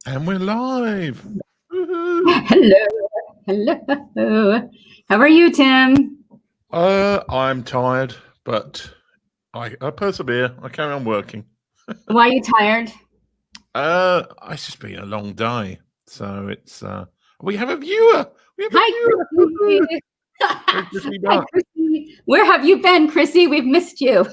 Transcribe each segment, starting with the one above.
And we're live. Woohoo. Hello. Hello. How are you, Tim? I'm tired, but I persevere. I carry on working. Why are you tired? It's just been a long day. So it's we have a viewer. We have a Hi, viewer. Woohoo. Chrissy. Where's Chrissy Hi, Buck? Chrissy. Where have you been, Chrissy? We've missed you.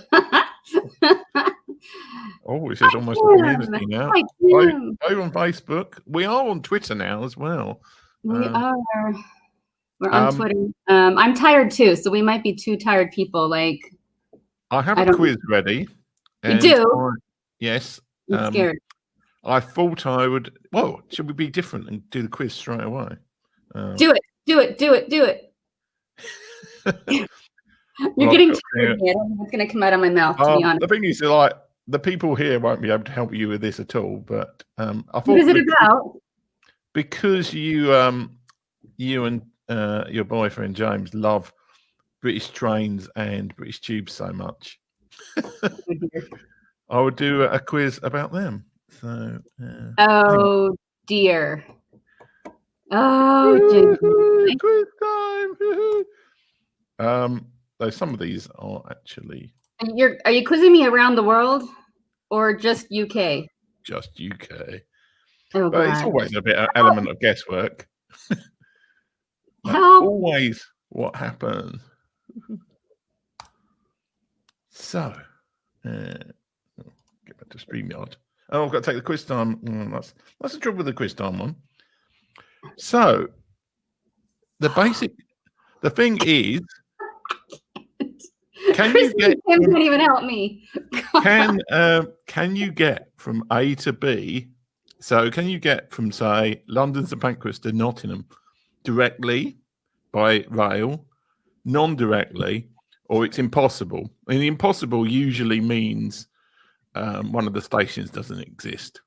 Oh, this is almost a community now. Hi, Tim. Over on Facebook. We are on Twitter now as well. We are. We're on Um, Twitter. I'm tired too, so we might be two tired people. Like, I have I a don't. quiz ready. You And do? yes. I'm scared. I thought I would. Well, should we be different and do the quiz straight away? Do it. Do it. Do it. Do it. You're Well, getting tired of me. I don't know what's going to come out of my mouth, to be honest. the thing is, like, the people here won't be able to help you with this at all. But I thought, What is it about? Because you and your boyfriend James love British trains and British tubes so much, I would do a quiz about them. So, Oh dear. Oh, quiz time! Though some of these are actually are you quizzing me around the world or just UK? just UK. Oh, But it's God. always a bit of element of guesswork. Help. Always what happens. So, get back to StreamYard. Oh, I've got to take the quiz time. That's the trouble with the quiz time one. So, the thing is, can you get? Tim can't even help me. Can you get from A to B? So, can you get from, say, London St Pancras to Nottingham directly by rail, non-directly, or it's impossible? And impossible usually means one of the stations doesn't exist.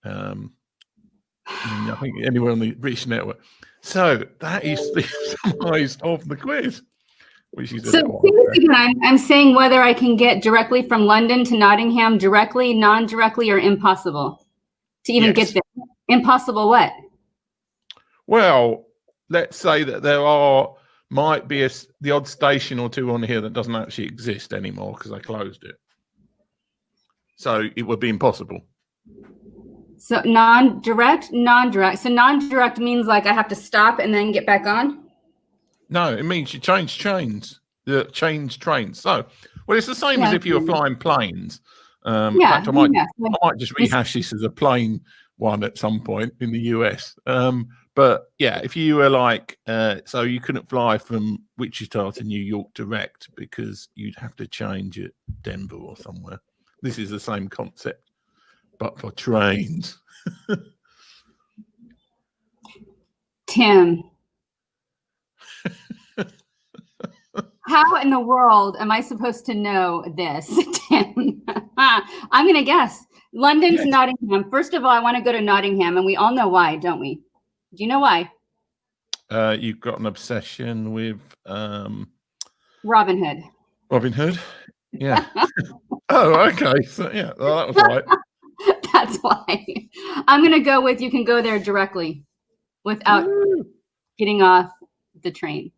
I think anywhere on the British network. So that is the size of the quiz. Which is I'm saying whether I can get directly from London to Nottingham directly, non-directly, or impossible to even get there. Impossible what? Well, let's say that there might be the odd station or two on here that doesn't actually exist anymore because they closed it. So it would be impossible. So non-direct. So non-direct means like I have to stop and then get back on? No, it means you change trains. Change trains. So, well, it's the same as if you were flying planes. In fact, I might just rehash this as a plane one at some point in the US. But yeah, if you were like, so you couldn't fly from Wichita to New York direct because you'd have to change at Denver or somewhere. This is the same concept, but for trains. Tim. How in the world am I supposed to know this, Tim? I'm going to guess. London to Nottingham. First of all, I want to go to Nottingham, and we all know why, don't we? Do you know why? You've got an obsession with Robin Hood. Robin Hood? Yeah. Oh, okay. So, yeah, well, that was right. That's why. I'm going to go with you can go there directly without getting off the train.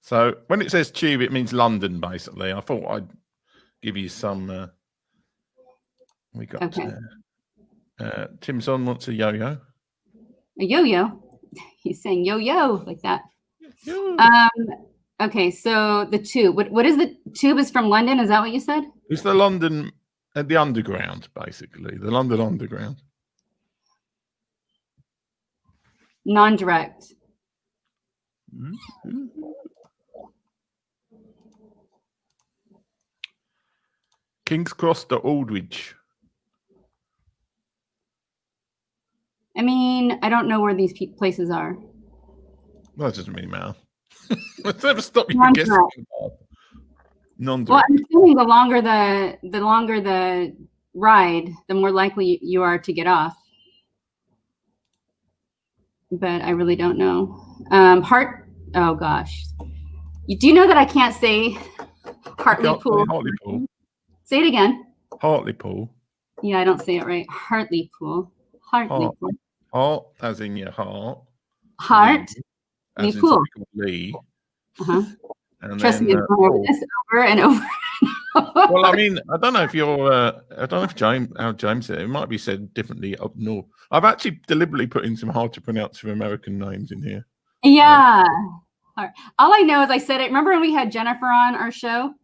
So when it says tube, it means London, basically. I thought I'd give you some. We got Tim Son wants a yo-yo. A yo-yo? He's saying yo-yo like that. Yo. Okay, so the tube. What is the tube? Is from London? Is that what you said? It's the London, the underground, basically. The London Underground. Non-direct. King's Cross to Aldwych. I mean, I don't know where these places are. Well, that doesn't really matter. Let's never stop you guessing. Non-direct. Well, I'm assuming the longer the ride, the more likely you are to get off. But I really don't know. Oh gosh. Do you know that I can't say Hartlepool? Hartlepool. Say it again. Hartlepool. Yeah, I don't say it right. Hartlepool. Hartley Pool. Heart, as in your heart. Heart. As in Pool. something called Lee. Uh-huh. And Trust then, me, I've gone over this over and over. well, I mean, I don't know if you're. I don't know if how James said it. It might be said differently up north. I've actually deliberately put in some hard to pronounce American names in here. Yeah. All I know is I said it. Remember when we had Jennifer on our show?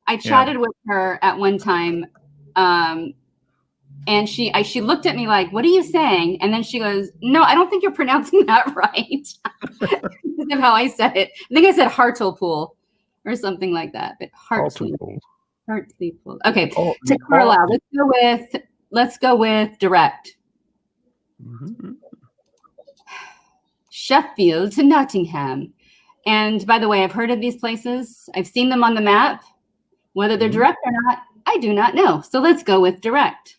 I chatted with her at one time, and she looked at me like, "What are you saying?" And then she goes, "No, I don't think you're pronouncing that right." Because of how I said it. I think I said Hartlepool or something like that. But Hartlepool. Okay. To Carlisle, let's go with direct. Mm-hmm. Sheffield to Nottingham. And by the way, I've heard of these places. I've seen them on the map. Whether they're direct or not, I do not know. So let's go with direct.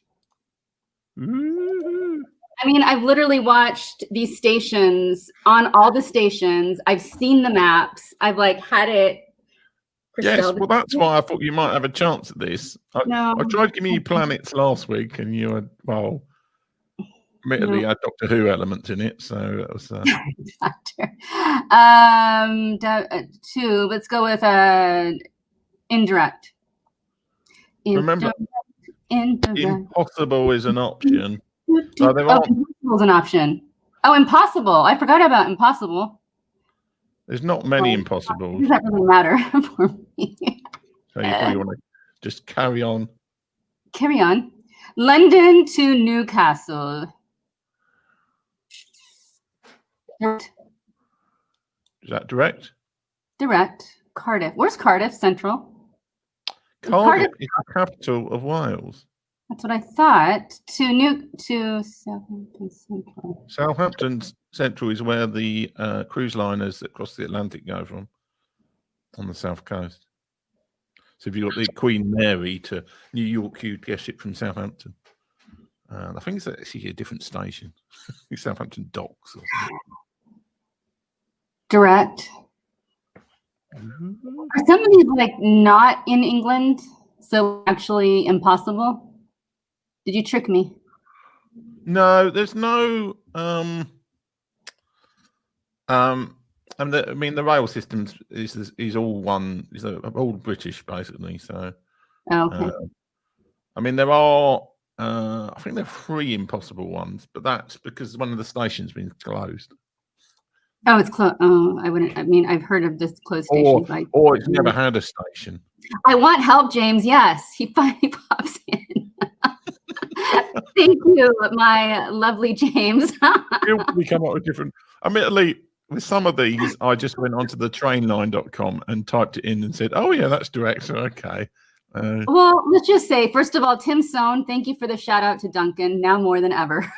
Mm-hmm. I mean, I've literally watched these stations on all the stations. I've seen the maps. I've had it. Christelle, yes, well, that's why I thought you might have a chance at this. I tried giving you planets last week, and you had, well, admittedly, had Doctor Who elements in it, so that was. Doctor. 2. Let's go with indirect. Remember, impossible is an option. So impossible is an option. Oh, impossible! I forgot about impossible. There's not many impossibles. Does that really matter for me? So you probably want to just carry on. Carry on. London to Newcastle. Is that direct? Direct. Cardiff. Where's Cardiff? Central. Cardiff is the capital of Wales. That's what I thought. To Southampton Central. Southampton Central is where the cruise liners that cross the Atlantic go from, on the south coast. So if you've got the Queen Mary to New York, you'd get it from Southampton. I think it's actually a different station. Southampton Docks or something. Direct. Mm-hmm. Are some of these not in England? So actually impossible? Did you trick me? No, there's no. I mean, the rail system is all one. Is all British basically. So. Okay. I mean, there are. I think there are 3 impossible ones, but that's because one of the stations been closed. Oh, it's closed. Oh, I wouldn't. I mean, I've heard of this closed station. Or it's never had a station. I want help, James. Yes, he finally pops in. Thank you, my lovely James. We come up with different. Admittedly, with some of these, I just went onto the trainline.com and typed it in and said, "Oh yeah, that's direct." So okay. Well, let's just say, first of all, Tim Sohn, thank you for the shout out to Duncan. Now more than ever.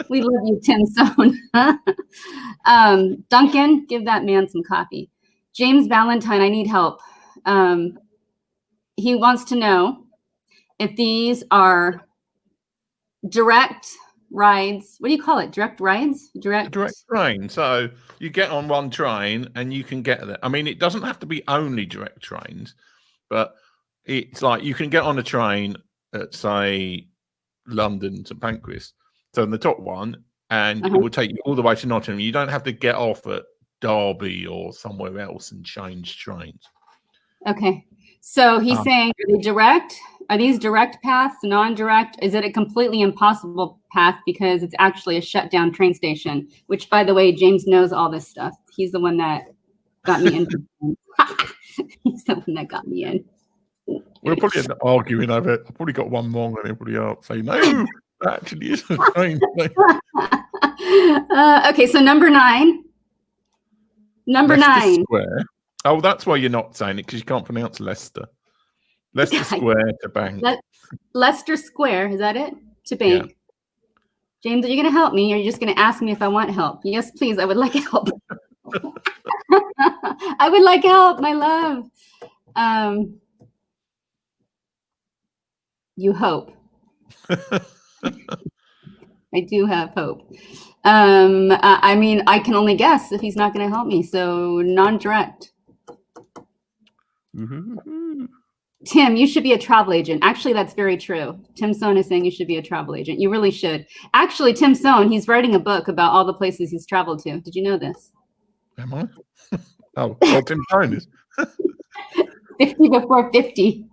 We love you, Tim Sohn. Duncan, give that man some coffee. James Valentine, I need help. He wants to know if these are direct rides. What do you call it? Direct rides? Direct train. So you get on one train and you can get there. I mean, it doesn't have to be only direct trains, but it's like you can get on a train at, say, London to Pancras. So in the top one, and it will take you all the way to Nottingham. You don't have to get off at Derby or somewhere else and change trains. Okay. So he's saying, are they direct? Are these direct paths, non-direct? Is it a completely impossible path because it's actually a shut down train station? Which, by the way, James knows all this stuff. He's the one that got me in. He's the one that got me in. We'll probably end up arguing over it. I've probably got one wrong and everybody else say, no, that actually is the train thing. Okay, so number 9. Number Leicester 9. Square. Oh, that's why you're not saying it, because you can't pronounce Leicester. Leicester Square to bank. Leicester Square, is that it? To bank. Yeah. James, are you going to help me? Or are you just going to ask me if I want help? Yes, please. I would like help. I would like help, my love. You hope. I do have hope. I mean, I can only guess if he's not going to help me. So non-direct. Mm-hmm. Tim, you should be a travel agent. Actually, that's very true. Tim Sohn is saying you should be a travel agent. You really should. Actually, Tim Sohn, he's writing a book about all the places he's traveled to. Did you know this? Am I? Oh, well, Tim Sohn is. 50 before 50.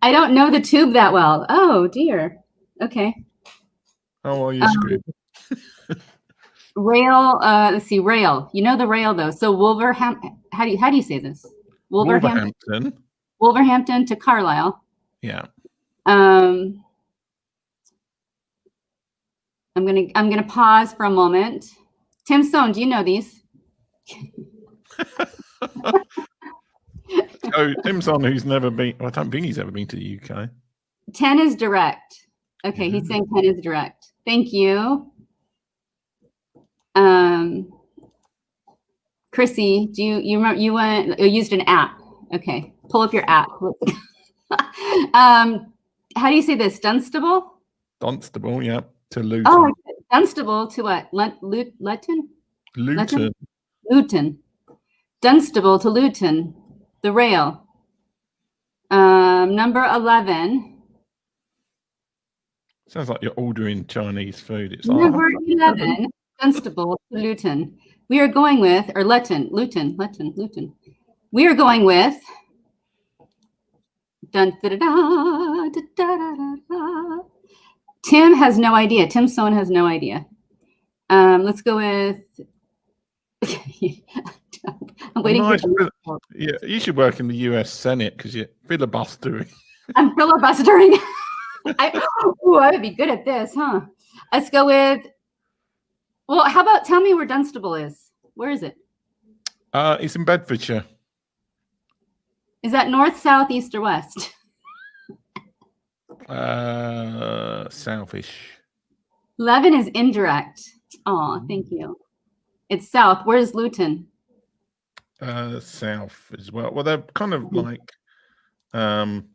I don't know the tube that well. Oh, dear. Okay. Oh, well, you're screwed. Rail, let's see, rail. You know the rail, though. So Wolverhampton, how do you say this? Wolverhampton. Wolverhampton to Carlisle. Yeah. I'm gonna pause for a moment. Tim Sohn, do you know these? So Tim Sohn, who's never been, I don't think he's ever been to the UK. 10 is direct. Okay, he's saying 10 is direct. Thank you. Chrissy, do you remember you used an app? Okay, pull up your app. How do you say this? Dunstable? Dunstable, yeah. To Luton. Oh, Dunstable to what? Luton? Luton. Luton. Dunstable to Luton. The rail. Number 11. Sounds like you're ordering Chinese food. It's Number 11. Dunstable to Luton. We are going with, or Luton. We are going with. Dun, da, da, da, da, da, da, da. Tim has no idea. Tim Sohn has no idea. Let's go with. I'm waiting for. Yeah, you should work in the US Senate because you're filibustering. I'm filibustering. I would be good at this, huh? Let's go with. Well, how about tell me where Dunstable is? Where is it? It's in Bedfordshire. Is that north, south, east, or west? Southish. 11 is indirect. Oh, thank you. It's south. Where's Luton? South as well. Well, they're kind of like Thank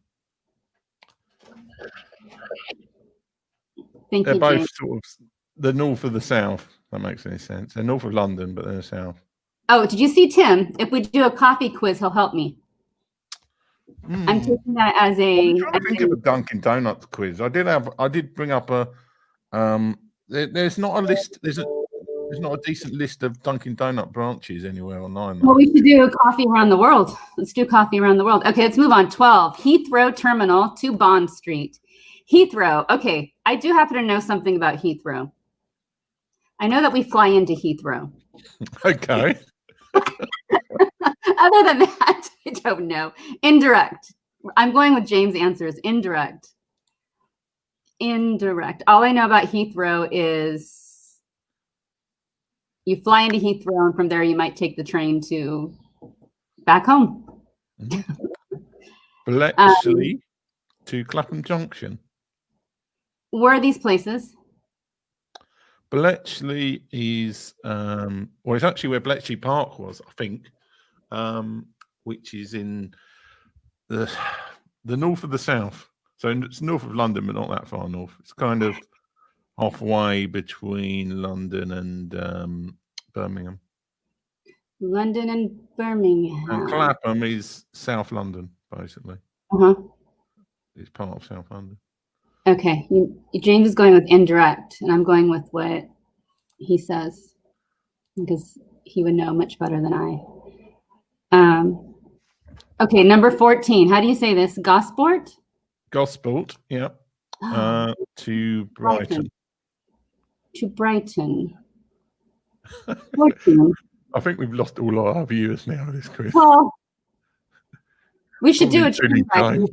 they're you, both James. sort of the north of the south. If that makes any sense. They're north of London, but they're south. Oh, did you see Tim? If we do a coffee quiz, he'll help me. I'm taking that as a. I'm trying to think of a Dunkin' Donuts quiz. I did bring up a. There's not a list. There's not a decent list of Dunkin' Donut branches anywhere online. Well, we should do a coffee around the world. Let's do coffee around the world. Okay, let's move on. 12, Heathrow Terminal to Bond Street. Heathrow. Okay, I do happen to know something about Heathrow. I know that we fly into Heathrow. Okay. Other than that, I don't know. Indirect. I'm going with James' answers. Indirect. Indirect. All I know about Heathrow is you fly into Heathrow, and from there you might take the train to back home. Bletchley to Clapham Junction. Where are these places? Bletchley is well, it's actually where Bletchley Park was, I think, which is in the north of the south. So it's north of London, but not that far north. It's kind of halfway between London and Birmingham. London and Birmingham. And Clapham is South London, basically. It's part of South London. Okay, James is going with indirect, and I'm going with what he says because he would know much better than I. Okay, number 14. How do you say this? Gosport? Gosport, yeah. To Brighton. To Brighton. 14. I think we've lost all our viewers now, this quiz. Well, we should do a time.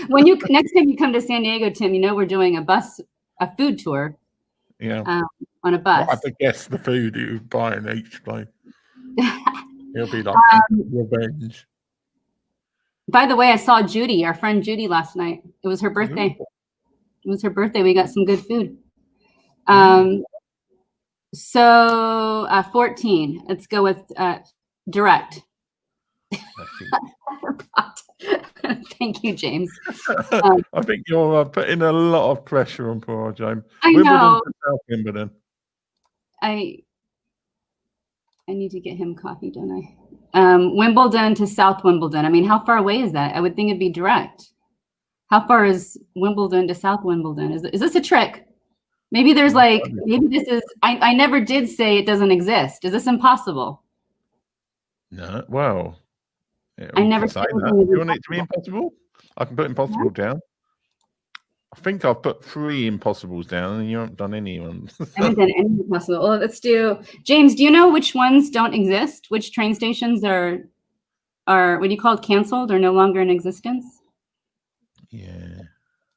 When next time you come to San Diego, Tim, you know we're doing a food tour. Yeah. On a bus. I have to guess the food you buy in each place. It'll be like revenge. By the way, I saw Judy, our friend Judy, last night. It was her birthday. It was her birthday. We got some good food. So 14. Let's go with direct. I forgot. Thank you, James. I think you're putting a lot of pressure on poor James. I know. Wimbledon. I need to get him coffee, don't Wimbledon to South Wimbledon. I mean, how far away is that? I would think it'd be direct. How far is Wimbledon to South Wimbledon? Is this a trick? Maybe there's like, maybe this is, I never did say it doesn't exist. Is this impossible? No, well, yeah, I never say said that. Do you want it to be impossible? I can put impossible down. I think I've put 3 impossibles down and you haven't done any ones. I haven't done any impossible. Well, let's do, James, do you know which ones don't exist? Which train stations are what do you call it, canceled or no longer in existence? Yeah.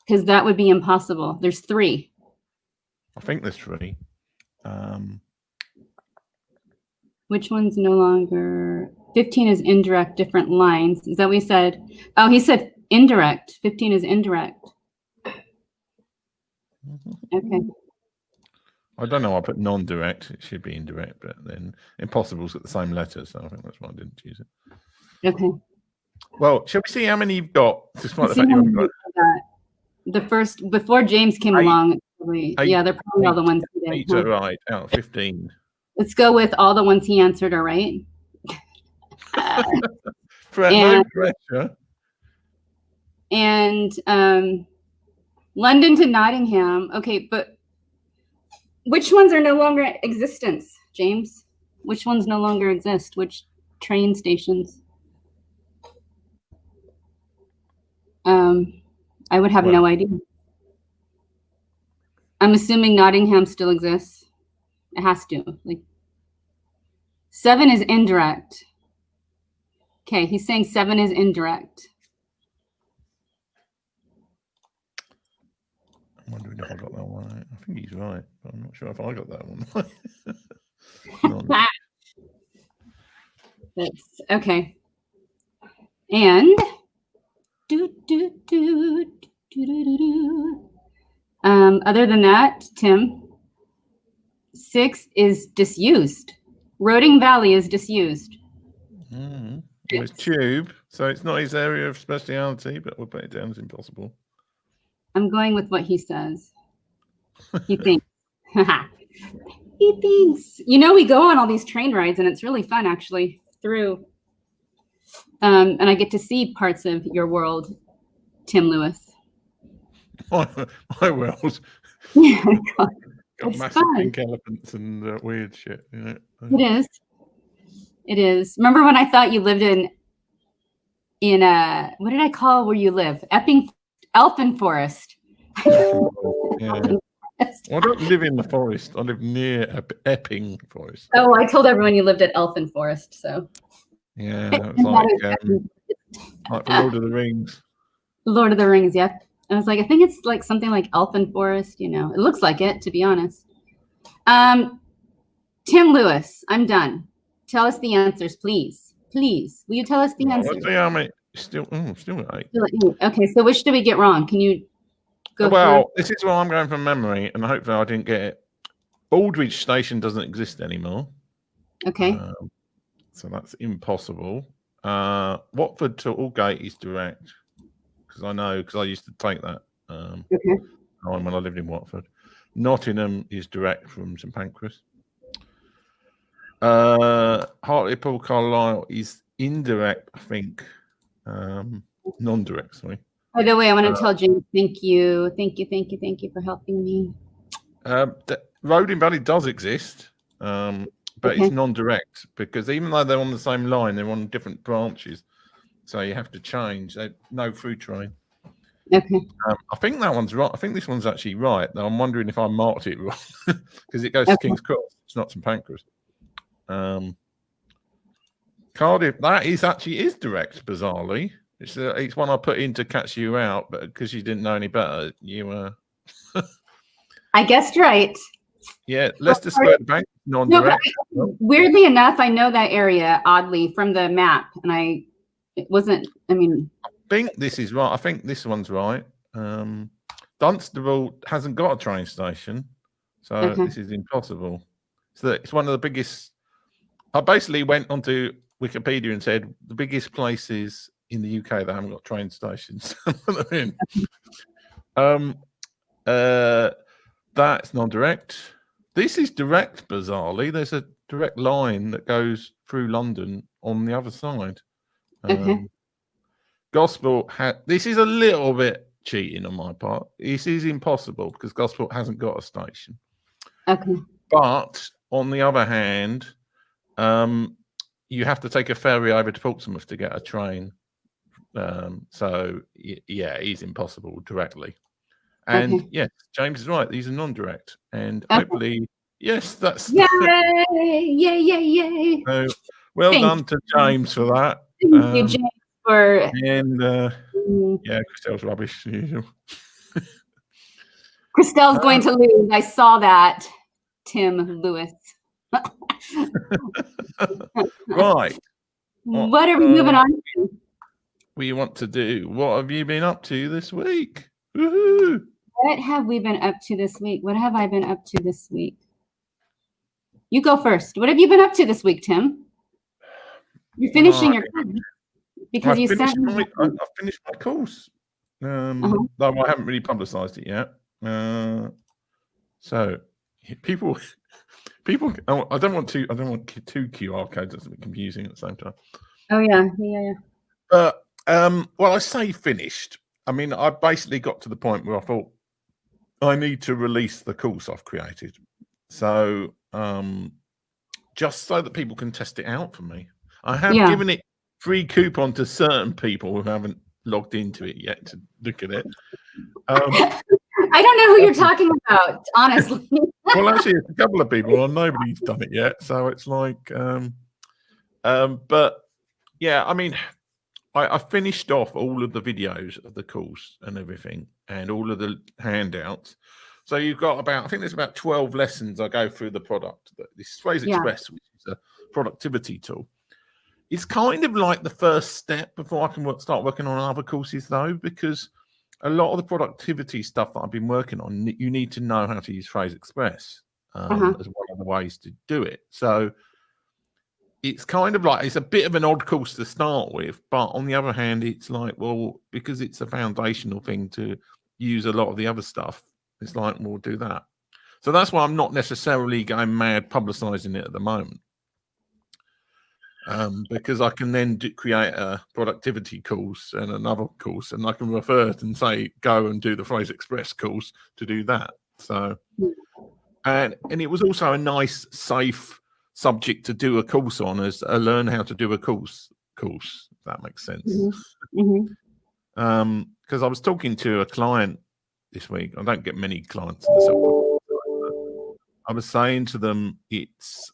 Because that would be impossible. There's 3. I think there's 3. Which one's no longer? 15 is indirect, different lines. Is that what he said? Oh, he said indirect. 15 is indirect. Okay. I don't know. I put non-direct. It should be indirect, but then impossible's got the same letter, so I think that's why I didn't choose it. Okay. Well, shall we see how many you've got? Despite the fact you haven't got the first before James came along. Yeah, they're probably all the ones he did. 8 are right out of 15. Let's go with all the ones he answered are right. No pressure. And London to Nottingham. Okay, but which ones are no longer in existence, James? Which ones no longer exist? Which train stations? I would have no idea. I'm assuming Nottingham still exists. It has to. Like 7 is indirect. Okay, he's saying 7 is indirect. I'm wondering if I got that one right. I think he's right, but I'm not sure if I got that one right. That's okay. And other than that, Tim, 6 is disused. Roding Valley is disused. It's tube, so it's not his area of speciality, but we'll put it down as impossible. I'm going with what he says. He thinks. He thinks. You know, we go on all these train rides, and it's really fun, actually, through. And I get to see parts of your world, Tim Lewis. My world. Yeah, got it's massive fun. pink elephants and weird shit. You know? It is. It is. Remember when I thought you lived in what did I call where you live? Elfin Forest. Yeah. I don't live in the forest. I live near Epping Forest. Oh, I told everyone you lived at Elfin Forest. So. Yeah, it's like the Lord of the Rings. Lord of the Rings, yep. I was like, I think it's like something like Elfin Forest. You know, it looks like it, to be honest. Tim Lewis, I'm done. Tell us the answers, please. Please, will you tell us the answers? Let's see how many. Still 8. Okay, so which did we get wrong? Can you go Well, through? this is where I'm going from memory, and hopefully I didn't get it. Aldridge Station doesn't exist anymore. Okay. So that's impossible. Watford to Aldgate is direct, because I used to take that when I lived in Watford. Nottingham is direct from St Pancras. Hartlepool Carlisle is indirect, I think. Non-direct, sorry. By the way, I want to tell James, thank you for helping me. Roding Valley does exist, but it's non-direct, because even though they're on the same line, they're on different branches, so you have to change. No through train. Okay. I think that one's right. I think this one's actually right. Though I'm wondering if I marked it wrong, because it goes to King's Cross. It's not St Pancras. Cardiff, that is direct, bizarrely. It's one I put in to catch you out, but because you didn't know any better, you I guessed right. Yeah, Leicester Square Bank, non-direct. No, weirdly enough, I know that area oddly from the map, and it wasn't. I mean, I think this is right. I think this one's right. Dunstable hasn't got a train station, so this is impossible. So it's one of the biggest. I basically went onto Wikipedia and said the biggest places in the UK that haven't got train stations. That's non-direct. This is direct, bizarrely. There's a direct line that goes through London on the other side. Okay. Gosport this is a little bit cheating on my part. This is impossible because Gosport hasn't got a station. Okay. But on the other hand, you have to take a ferry over to Portsmouth to get a train. So yeah, it is impossible directly. And yes, James is right. These are non-direct, and hopefully, yes, that's yay, yay. So, well done to James for that. Thank you, James, for and yeah, Christelle's rubbish as usual. Christelle's going to lose. I saw that, Tim Lewis. Right. What are we moving on to? We want to do. What have you been up to this week? Woohoo! What have we been up to this week? What have I been up to this week? You go first. What have you been up to this week, Tim? You're finishing your course because you sent me. I finished my course. Though I haven't really publicised it yet. So people. I don't want two QR codes. That's a bit confusing at the same time. Oh yeah. But well, I say finished. I mean, I basically got to the point where I thought I need to release the course I've created. So just so that people can test it out for me. I have given it free coupon to certain people who haven't logged into it yet to look at it. I don't know who you're talking about, honestly. Well, actually, it's a couple of people, and nobody's done it yet. So it's like, but yeah, I mean, I finished off all of the videos of the course and everything, and all of the handouts. So you've got I think there's about 12 lessons I go through the product. This Phrase Express, which is a productivity tool. It's kind of like the first step before I can start working on other courses, though, because a lot of the productivity stuff that I've been working on, you need to know how to use Phrase Express as one of the ways to do it. So it's kind of like, it's a bit of an odd course to start with, but on the other hand, it's like, well, because it's a foundational thing to use a lot of the other stuff, it's like, we'll do that. So that's why I'm not necessarily going mad publicizing it at the moment. Because I can then create a productivity course and another course, and I can refer it and say, go and do the Phrase Express course to do that. So, and it was also a nice, safe subject to do a course on, as learn how to do a course, if that makes sense. Because I was talking to a client this week. I don't get many clients in the self-publishing. I was saying to them, it's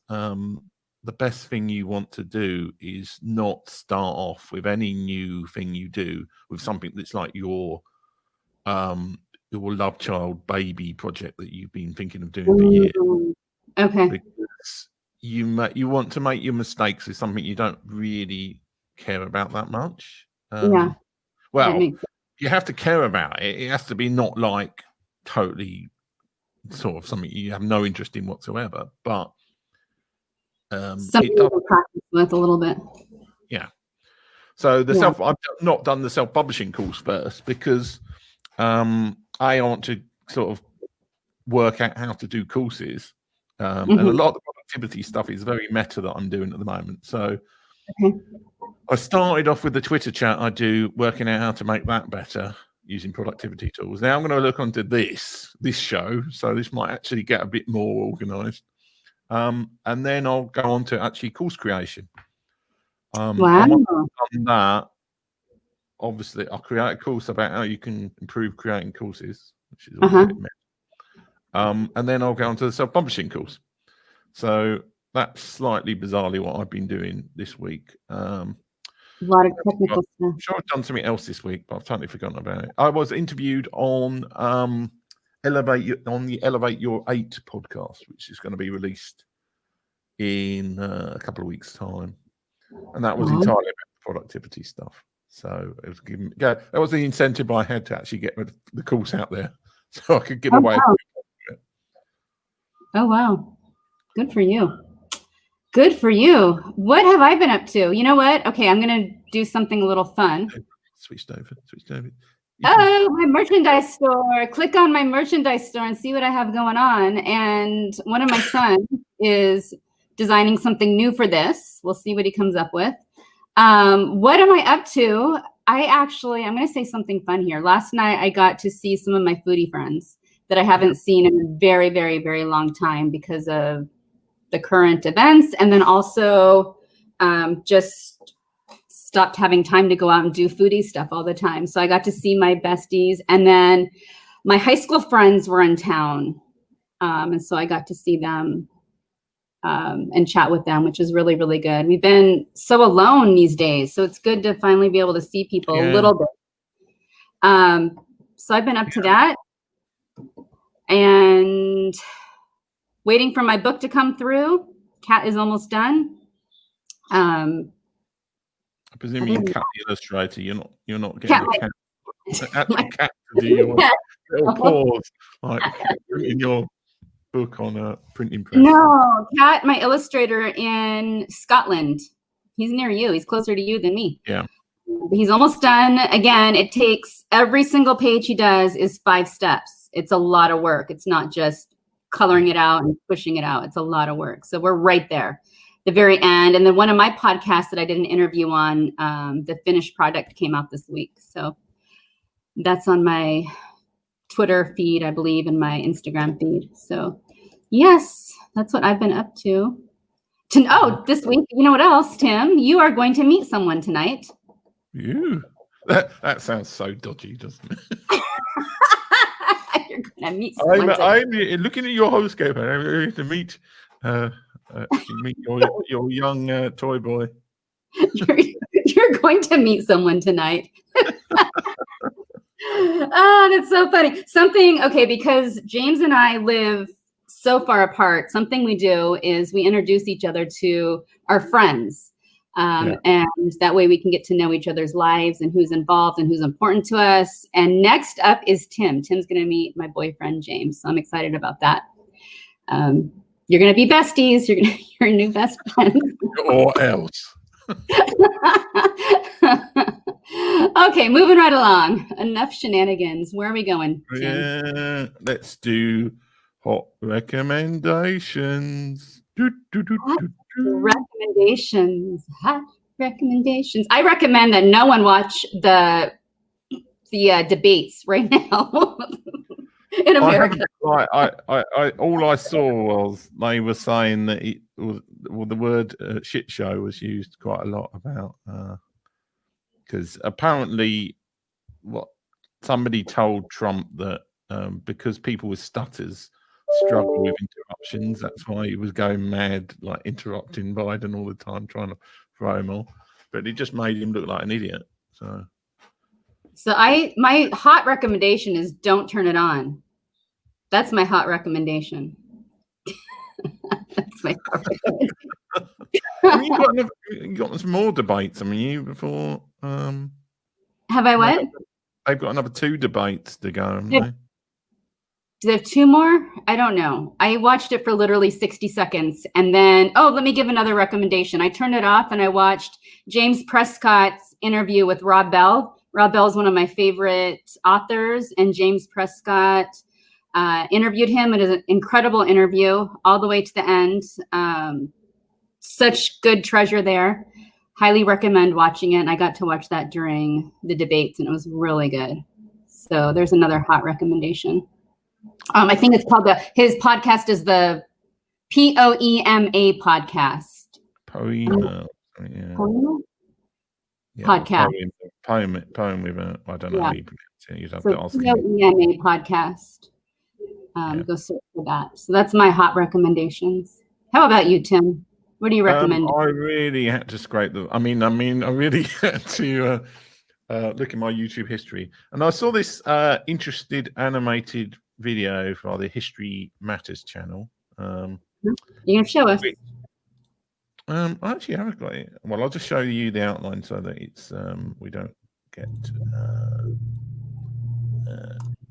the best thing you want to do is not start off with any new thing you do with something that's like your love child baby project that you've been thinking of doing for years. Okay. Because you want to make your mistakes with something you don't really care about that much. Well, you have to care about it. It has to be not like totally sort of something you have no interest in whatsoever, but something you can practice with a little bit. Yeah. So I've not done the self-publishing course first because I want to sort of work out how to do courses. And a lot of the productivity stuff is very meta that I'm doing at the moment. So I started off with the Twitter chat I do, working out how to make that better using productivity tools. Now I'm going to look onto this show. So this might actually get a bit more organized. And then I'll go on to actually course creation. Wow. On that, obviously, I'll create a course about how you can improve creating courses, which is all a bit messy. And then I'll go on to the self-publishing course. So that's slightly bizarrely what I've been doing this week. A lot of technical stuff. I'm sure I've done something else this week, but I've totally forgotten about it. I was interviewed on the Elevate Your 8 podcast, which is going to be released in a couple of weeks' time, and that was entirely about productivity stuff. So it was that was the incentive I had to actually get the course out there, so I could give away. Wow. Oh wow, good for you. Good for you. What have I been up to? You know what? Okay, I'm gonna do something a little fun. Switched over. Oh, my merchandise store. Click on my merchandise store and see what I have going on. And one of my sons is designing something new for this. We'll see what he comes up with. What am I up to? I'm going to say something fun here. Last night, I got to see some of my foodie friends that I haven't seen in a very, very, very long time because of the current events. And then also just stopped having time to go out and do foodie stuff all the time. So I got to see my besties. And then my high school friends were in town. And so I got to see them and chat with them, which is really, really good. We've been so alone these days. So it's good to finally be able to see people a little bit. So I've been up to that and waiting for my book to come through. Cat is almost done. I presume you cat illustrator. You're not getting the cat to do your little paws like in your book on a printing press. No, Cat, my illustrator in Scotland. He's near you. He's closer to you than me. Yeah. He's almost done. Again, it takes every single page he does is 5 steps. It's a lot of work. It's not just coloring it out and pushing it out. It's a lot of work. So we're right there, the very end. And then one of my podcasts that I did an interview on, the finished product came out this week. So that's on my Twitter feed, I believe, and my Instagram feed. So yes, that's what I've been up to. This week, you know what else, Tim? You are going to meet someone tonight. You? That sounds so dodgy, doesn't it? You're going to meet someone I'm looking at your horoscope and I'm going to meet your young toy boy. You're going to meet someone tonight. Oh, that's so funny. Because James and I live so far apart, something we do is we introduce each other to our friends. And that way we can get to know each other's lives and who's involved and who's important to us. And next up is Tim. Tim's going to meet my boyfriend, James. So I'm excited about that. You're going to be besties. You're new best friends. Or else. Okay, moving right along. Enough shenanigans. Where are we going, Tim? Yeah, let's do hot recommendations. Recommendations. Hot recommendations. I recommend that no one watch the debates right now in America. All I saw was they were saying that the word shit show was used quite a lot about because apparently what somebody told Trump that because people with stutters struggle with interruptions, that's why he was going mad, like interrupting Biden all the time, trying to throw him off. But it just made him look like an idiot. So my hot recommendation is don't turn it on. That's my hot recommendation. That's my hot recommendation. I mean, you got some more debates. I mean, before. Have I what? They've got another 2 debates to go, haven't they? Do they have 2 more? I don't know. I watched it for literally 60 seconds. And then, let me give another recommendation. I turned it off and I watched James Prescott's interview with Rob Bell. Rob Bell is one of my favorite authors. And James Prescott interviewed him. It is an incredible interview all the way to the end. Such good treasure there. Highly recommend watching it. And I got to watch that during the debates and it was really good. So there's another hot recommendation. I think it's called his podcast is the POEMA podcast. Poema. Yeah. Poema? Yeah, podcast. Poem with I don't know how you pronounce it. You'd have to ask POEMA podcast. Go search for that. So that's my hot recommendations. How about you, Tim? What do you recommend? I really had to scrape them. I really had to look at my YouTube history. And I saw this interested animated video for the History Matters channel. You can show us. I actually haven't got it. Well, I'll just show you the outline so that it's we don't get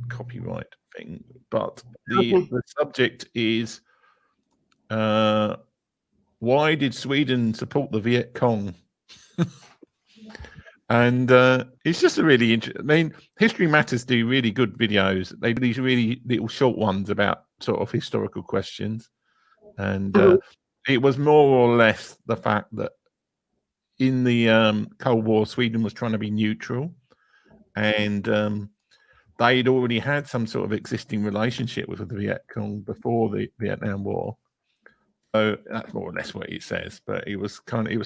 copyright thing. But the subject is why did Sweden support the Viet Cong? And it's just a really interesting. I mean, History Matters do really good videos. They do these really little short ones about sort of historical questions. And it was more or less the fact that in the Cold War, Sweden was trying to be neutral, and they'd already had some sort of existing relationship with the Viet Cong before the Vietnam War. So that's more or less what it says. But it was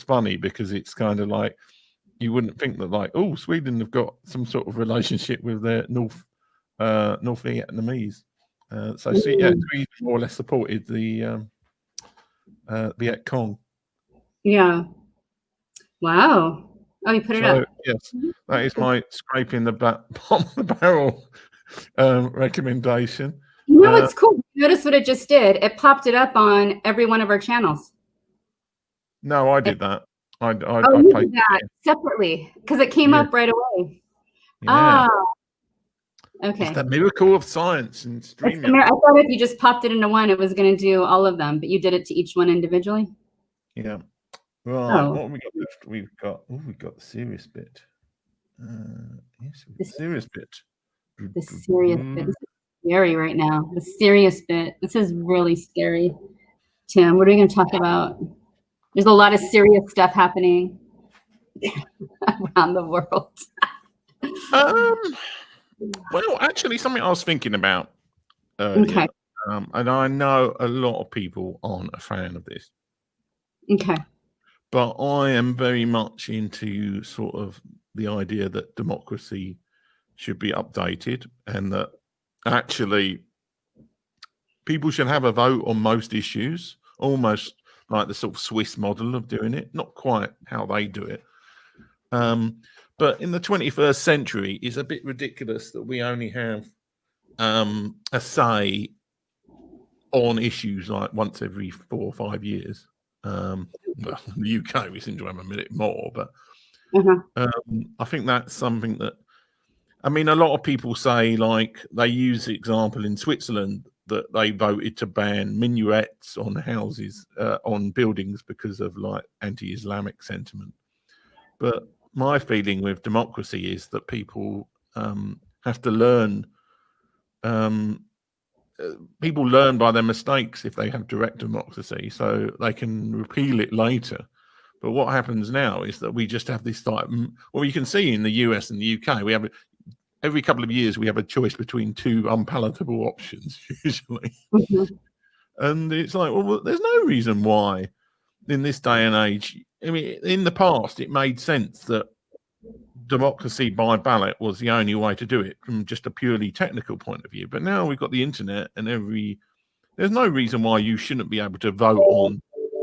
funny because it's kind of like you wouldn't think that, like, oh, Sweden have got some sort of relationship with their North Vietnamese. So Sweden more or less supported the Viet Cong. Yeah. Wow. Oh, you put it up. Yes, that is my scraping the bottom of the barrel recommendation. You know what's cool? Notice what it just did. It popped it up on every one of our channels. No, I did that. I did that separately because it came up right away. Yeah. Okay. It's the miracle of science and streaming. I thought if you just popped it into one, it was going to do all of them, but you did it to each one individually. Yeah. Right. What have we got left? We've got the serious bit. Yes, the serious bit. The serious bit. This is scary right now. The serious bit. This is really scary. Tim, what are we going to talk about? There's a lot of serious stuff happening around the world. Well, actually, something I was thinking about earlier, and I know a lot of people aren't a fan of this. Okay. But I am very much into sort of the idea that democracy should be updated and that actually people should have a vote on most issues, almost like the sort of Swiss model of doing it, not quite how they do it. But in the 21st century, it's a bit ridiculous that we only have a say on issues like once every 4 or 5 years. Well, in the UK, we seem to have a minute more, but I think that's something that, I mean, a lot of people say, like, they use the example in Switzerland that they voted to ban minarets on houses, on buildings because of like anti-Islamic sentiment. But my feeling with democracy is that people have to learn. People learn by their mistakes if they have direct democracy, so they can repeal it later. But what happens now is that we just have this like, well, you can see in the US and the UK, we have every couple of years we have a choice between two unpalatable options usually, and it's like, well, there's no reason why in this day and age. I mean, in the past, it made sense that democracy by ballot was the only way to do it from just a purely technical point of view. But now we've got the internet and there's no reason why you shouldn't be able to vote on,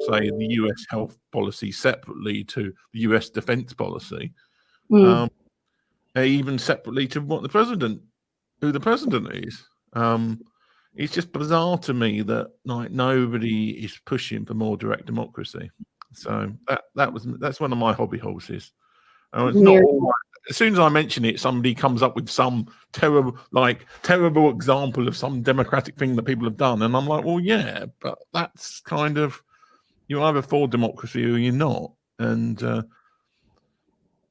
say, the US health policy separately to the US defense policy, even separately to who the president is. It's just bizarre to me that like nobody is pushing for more direct democracy. So that's one of my hobby horses. It's not all, as soon as I mention it, somebody comes up with some terrible example of some democratic thing that people have done, and I'm like, well, yeah, but that's kind of, you're either for democracy or you're not. And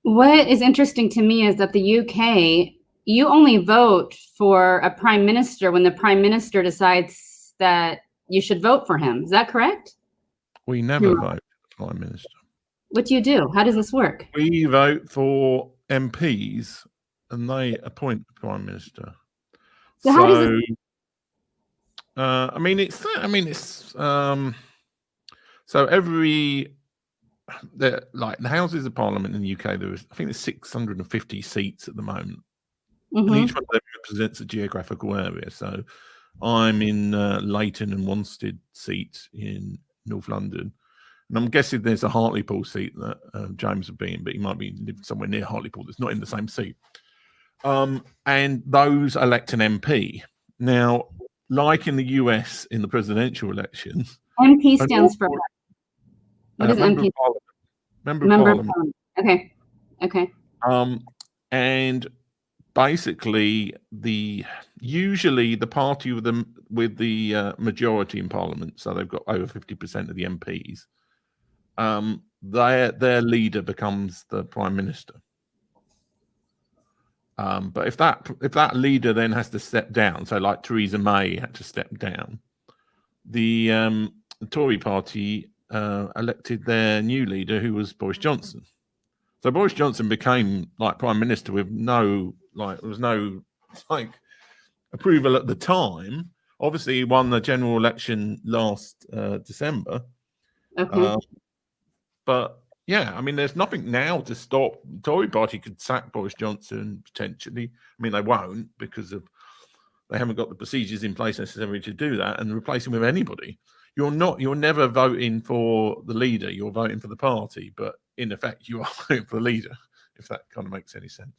what is interesting to me is that the UK, you only vote for a prime minister when the prime minister decides that you should vote for him. Is that correct? We never vote for the prime minister. What do you do? How does this work? We vote for MPs and they appoint the prime minister. So how does it... so every, the Houses of Parliament in the UK, I think there's 650 seats at the moment. And each one of them represents a geographical area. So I'm in Leighton and Wanstead seat in North London. And I'm guessing there's a Hartlepool seat that James would be in, but he might be living somewhere near Hartlepool that's not in the same seat. And those elect an MP. Now, like in the US in the presidential elections, MP stands for what? What is MP? Member of Parliament. Okay. And basically, usually the party with the majority in Parliament, so they've got over 50% of the MPs. Their leader becomes the prime minister. But if that leader then has to step down, so like Theresa May had to step down, the Tory party elected their new leader, who was Boris Johnson. So Boris Johnson became like prime minister with no approval at the time. Obviously, he won the general election last December. Okay. But yeah, I mean, there's nothing now to stop. The Tory party could sack Boris Johnson potentially. I mean, they won't because they haven't got the procedures in place necessarily to do that, and replace him with anybody. You're never voting for the leader. You're voting for the party, but in effect, you are voting for the leader. If that kind of makes any sense.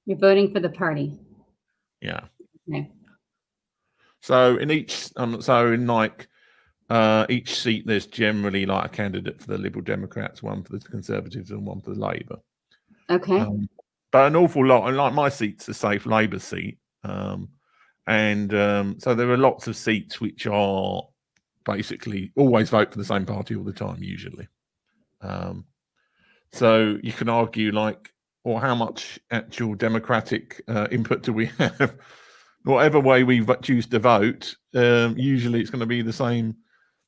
You're voting for the party. Yeah. Okay. So in each, each seat, there's generally like a candidate for the Liberal Democrats, one for the Conservatives, and one for the Labour. Okay. But an awful lot, and like my seat's a safe Labour seat, so there are lots of seats which are basically always vote for the same party all the time, usually. So you can argue like, or how much actual democratic input do we have? Whatever way we choose to vote, usually it's going to be the same.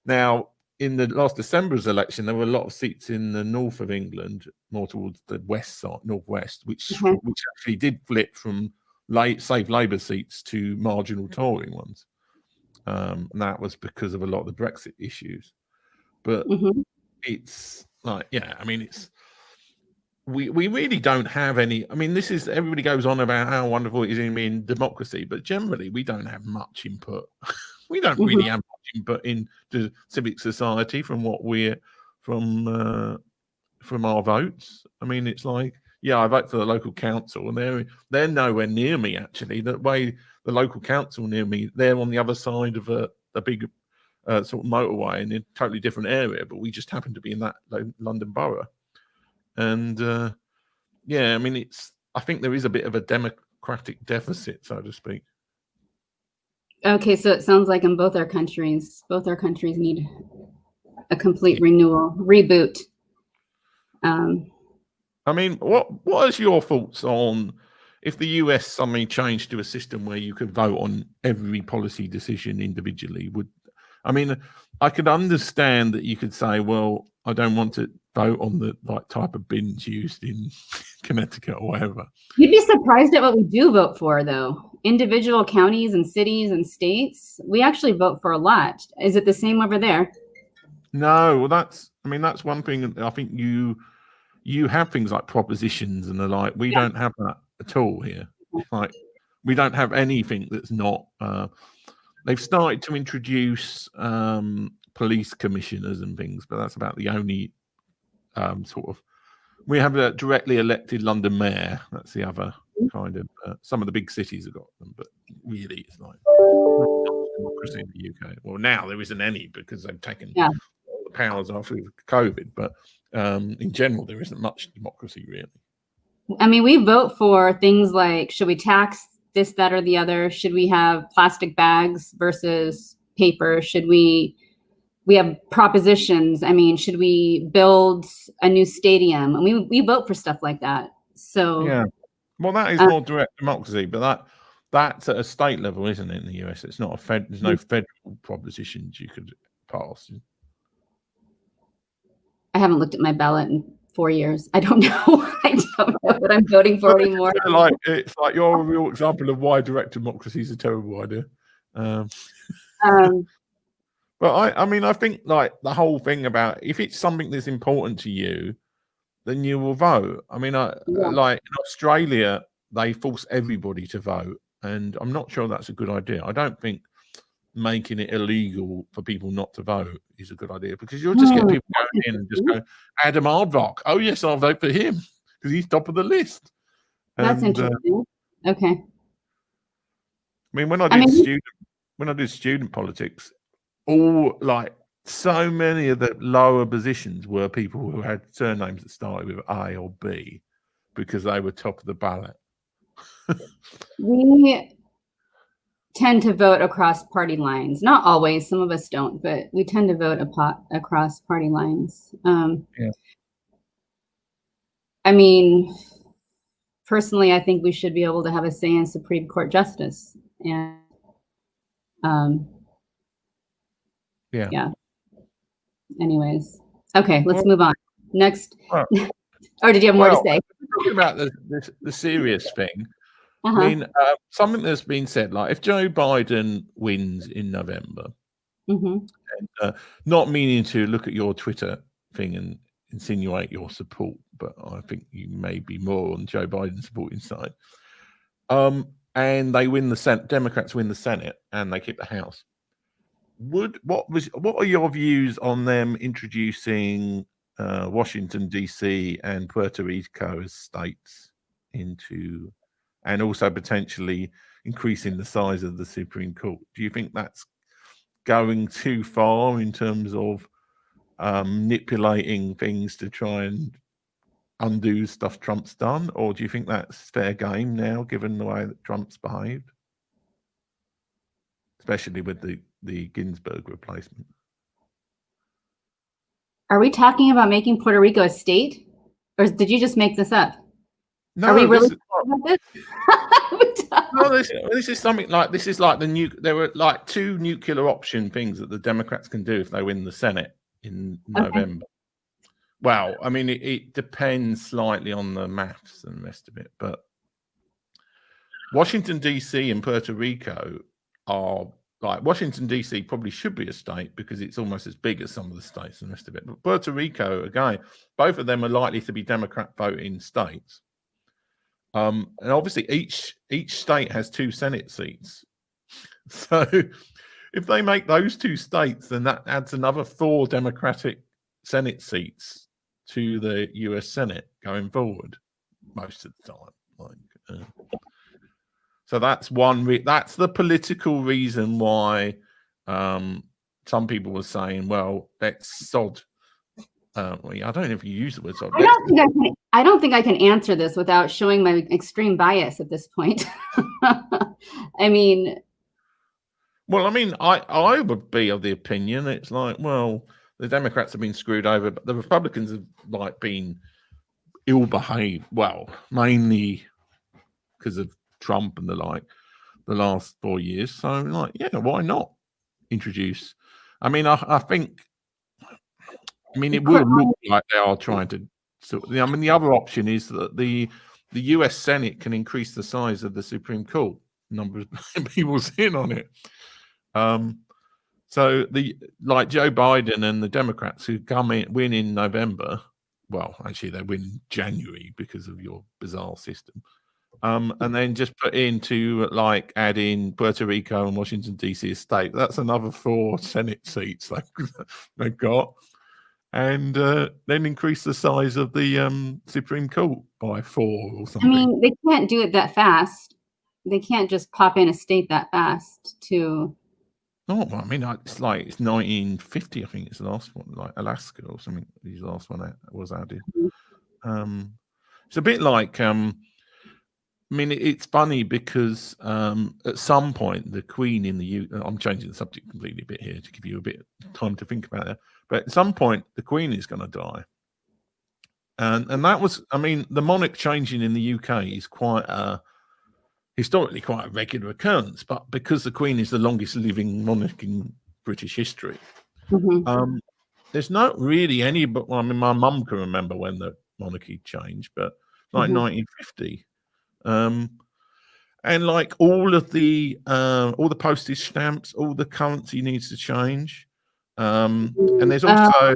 Now, in the last December's election, there were a lot of seats in the north of England, more towards the west side, northwest, which actually did flip from safe Labour seats to marginal Tory ones, and that was because of a lot of the Brexit issues. But it's like, yeah, I mean, we really don't have any. I mean, everybody goes on about how wonderful it is in democracy, but generally we don't have much input. We don't really have much input into civic society from our votes. I mean, it's like, yeah, I vote for the local council, and they're nowhere near me. Actually, the way the local council near me, they're on the other side of a big sort of motorway in a totally different area, but we just happen to be in that London borough. And yeah, I mean, I think there is a bit of a democratic deficit, so to speak. Okay, so it sounds like in both our countries need a complete renewal, reboot. I mean, what is your thoughts on if the US suddenly changed to a system where you could vote on every policy decision individually? I mean, I could understand that you could say, well, I don't want to vote on the type of bins used in Connecticut or whatever. You'd be surprised at what we do vote for, though. Individual counties and cities and states, we actually vote for a lot. Is it the same over there? No, well, that's one thing. I think you have things like propositions and the like. We don't have that at all here. Like, we don't have anything that's not. They've started to introduce police commissioners and things, but that's about the only sort of. We have a directly elected London mayor. That's the other kind of. Some of the big cities have got them, but really, it's like democracy in the UK. Well, now there isn't any because they've taken all the powers off with COVID. But in general, there isn't much democracy really. I mean, we vote for things like, should we tax this, that, or the other? Should we have plastic bags versus paper? Should we have propositions? I mean, should we build a new stadium? And we vote for stuff like that. So yeah, well, that is more direct democracy, but that's at a state level, isn't it? In the US, it's not there's no federal propositions you could pass. I haven't looked at my ballot in 4 years. I don't know. I don't know what I'm voting for anymore. It's like you're a real example of why direct democracy is a terrible idea. But I mean, I think like the whole thing about if it's something that's important to you, then you will vote. I mean, like in Australia, they force everybody to vote, and I'm not sure that's a good idea. I don't think making it illegal for people not to vote is a good idea because you'll just get people going in and just go, Adam Aardvark, oh yes, I'll vote for him because he's top of the list. That's interesting. Okay. I mean, when I did student politics, so many of the lower positions were people who had surnames that started with A or B because they were top of the ballot. We tend to vote across party lines. Not always, some of us don't, but we tend to vote across party lines. I mean, personally, I think we should be able to have a say in Supreme Court justice. And Yeah. Yeah. Anyways. Okay, let's move on. Next. Well, Or did you have more to say? Talking about the serious thing, Uh-huh. I mean, something that's been said, like if Joe Biden wins in November, Mm-hmm. and not meaning to look at your Twitter thing and insinuate your support, but I think you may be more on Joe Biden's supporting side. And they win the Senate, Democrats win the Senate, and they keep the House. What are your views on them introducing Washington DC and Puerto Rico as states into, and also potentially increasing the size of the Supreme Court? Do you think that's going too far in terms of manipulating things to try and undo stuff Trump's done, or do you think that's fair game now, given the way that Trump's behaved, especially with the Ginsburg replacement? Are we talking about making Puerto Rico a state? Or did you just make this up? No, Are we really this is, talking about this? no, this is something like, this is like there were like 2 nuclear option things that the Democrats can do if they win the Senate in November. Well, I mean, it depends slightly on the maths and the rest of it, but Washington, D.C. and Puerto Rico are like, Washington, D.C. probably should be a state because it's almost as big as some of the states and the rest of it. But Puerto Rico, again, both of them are likely to be Democrat voting states. And obviously each state has 2 Senate seats. So if they make those 2 states, then that adds another 4 Democratic Senate seats to the US Senate going forward most of the time. So that's that's the political reason why some people were saying, well, let's sod. I don't know if you use the word sod. I don't think I can answer this without showing my extreme bias at this point. I mean, I would be of the opinion it's like, well, the Democrats have been screwed over, but the Republicans have like been ill behaved. Well, mainly because of Trump and the last 4 years. So like, yeah, why not introduce? I mean, I think. I mean, it will look like they are trying to. So, I mean, the other option is that the U.S. Senate can increase the size of the Supreme Court. Number of people in on it. So like Joe Biden and the Democrats who win in November. Well, actually, they win in January because of your bizarre system. And then just put into like add in Puerto Rico and Washington D.C. as state. That's another 4 Senate seats they've got. And then increase the size of the Supreme Court by 4 or something. I mean, they can't do it that fast. They can't just pop in a state that fast to. Oh, I mean, it's 1950, I think it's the last one, like Alaska or something. The last one that was added. It's a bit like, I mean, it's funny because at some point the Queen in the I'm changing the subject completely a bit here to give you a bit of time to think about it. But at some point the Queen is going to die, and that was, I mean, the monarch changing in the UK is historically quite a regular occurrence. But because the Queen is the longest living monarch in British history, there's not really any. But well, I mean, my mum can remember when the monarchy changed, but like 1950. And like all the postage stamps, all the currency needs to change. And there's also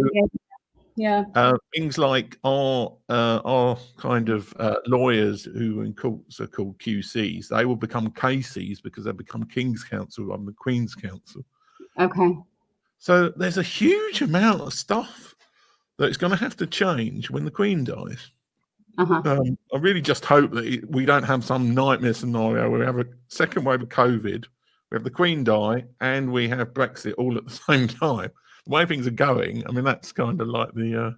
things like our kind of lawyers who in courts are called QCs. They will become KCs because they become King's Counsel rather than Queen's Counsel. Okay. So there's a huge amount of stuff that's going to have to change when the Queen dies. I really just hope that we don't have some nightmare scenario where we have a second wave of COVID, we have the Queen die, and we have Brexit all at the same time. The way things are going, I mean, that's kind of like the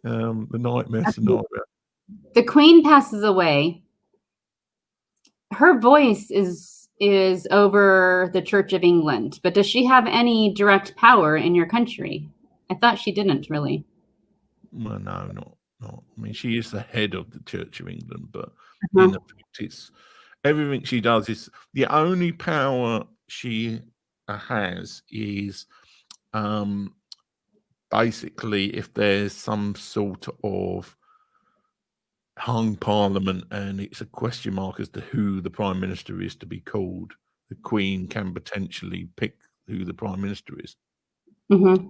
nightmare scenario. The Queen passes away. Her voice is over the Church of England, but does she have any direct power in your country? I thought she didn't really. Well, no, not. I mean, she is the head of the Church of England, but in effect, it's everything she does is the only power she has is basically, if there's some sort of hung parliament and it's a question mark as to who the prime minister is to be called, the Queen can potentially pick who the prime minister is. Mm-hmm.